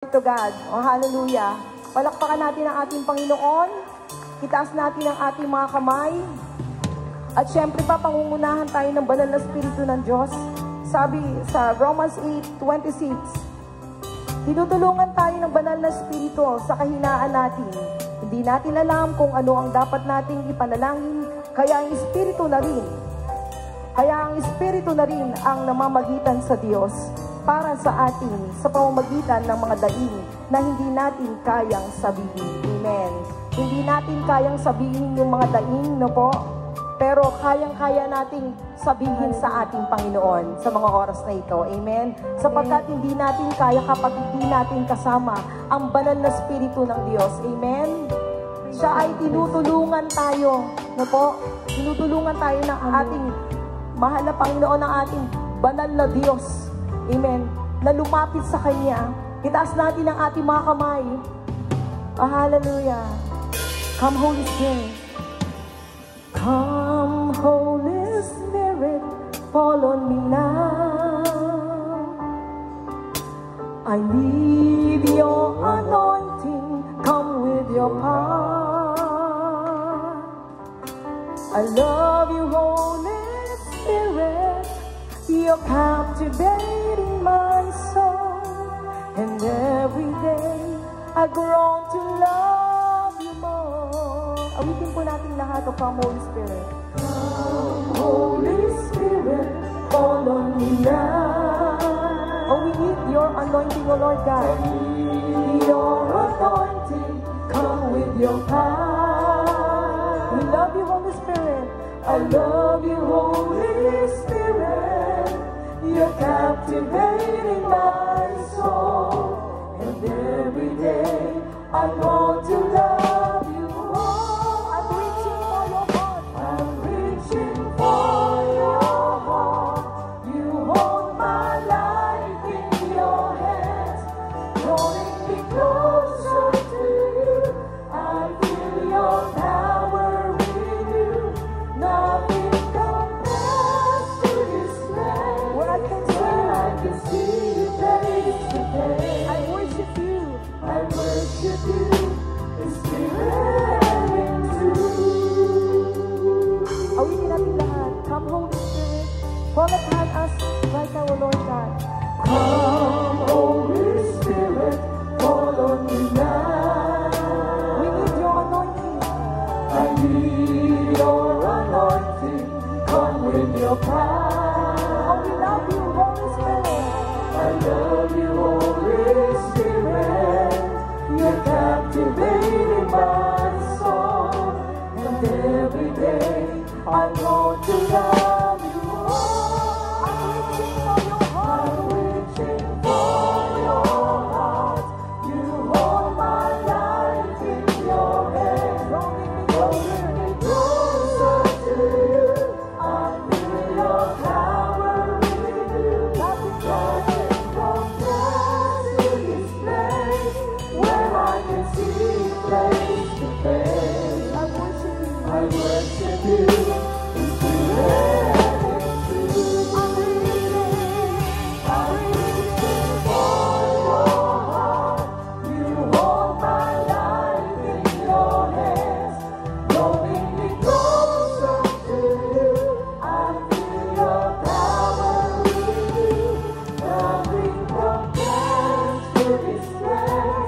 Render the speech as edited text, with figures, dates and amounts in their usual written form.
To God. Oh, hallelujah. Palakpakan natin ang ating Panginoon. Itaas natin ang ating mga kamay. At syempre pa, pangungunahan tayo ng banal na Espiritu ng Diyos. Sabi sa Romans 8:26, tinutulungan tayo ng banal na Espiritu sa kahinaan natin. Hindi natin alam kung ano ang dapat nating ipanalangin, kaya ang Espiritu na rin ang namamagitan sa Diyos para sa atin sa pamamagitan ng mga daing na hindi natin kayang sabihin. Amen. Hindi natin kayang sabihin yung mga daing, no po? Pero kayang-kaya nating sabihin sa ating Panginoon sa mga oras na ito. Amen. Sapagkat hindi natin kaya kapag hindi natin kasama ang banal na Espiritu ng Diyos. Amen. Siya ay tinutulungan tayo, no po? Tinutulungan tayo ng ating mahal na Panginoon, ng ating banal na Diyos. Amen. Na lumapit sa Kanya. Itaas natin ang ating mga kamay. Hallelujah. Come, Holy Spirit. Come, Holy Spirit, fall on me now. I need your anointing. Come with your power. I love you, Holy Spirit. You're captivating my soul, and every day I grow to love you more. Awitin po natin lahat o Come, Holy Spirit. Come, Holy Spirit, fall on me now. Oh, we need your anointing, O Lord God. I need your anointing, come with your power. We love you, Holy Spirit. I love you, Holy Spirit. You're captivating my soul, and every day I want to love you more. I'm reaching for your heart. I'm reaching for your heart. You hold my life in your hands, drawing me closer to you. I feel your power in you. Nothing compares to this land. Where I can see you face to face. I worship you. I worship you in spirit and truth. Awitin natin lahat. Come, Holy Spirit. Fall upon us right now, O Lord God. Come, Holy Spirit, fall on me now. We need your anointing. I need your anointing. Come with your power. Oh, we love you, Holy Spirit. I love you, Holy Spirit. You're captivating my soul, and every day I want to love you more. I'm reaching for your heart. I'm reaching for your heart. You hold my life in your hands, drawing me closer to you. I feel your power in you. Nothing compares to this place, where I can see you face to face. I worship you in spirit and truth. I'm reaching for your heart. You hold my life in your hands, drawing me closer to you. I feel your power in you. Nothing compares to this place,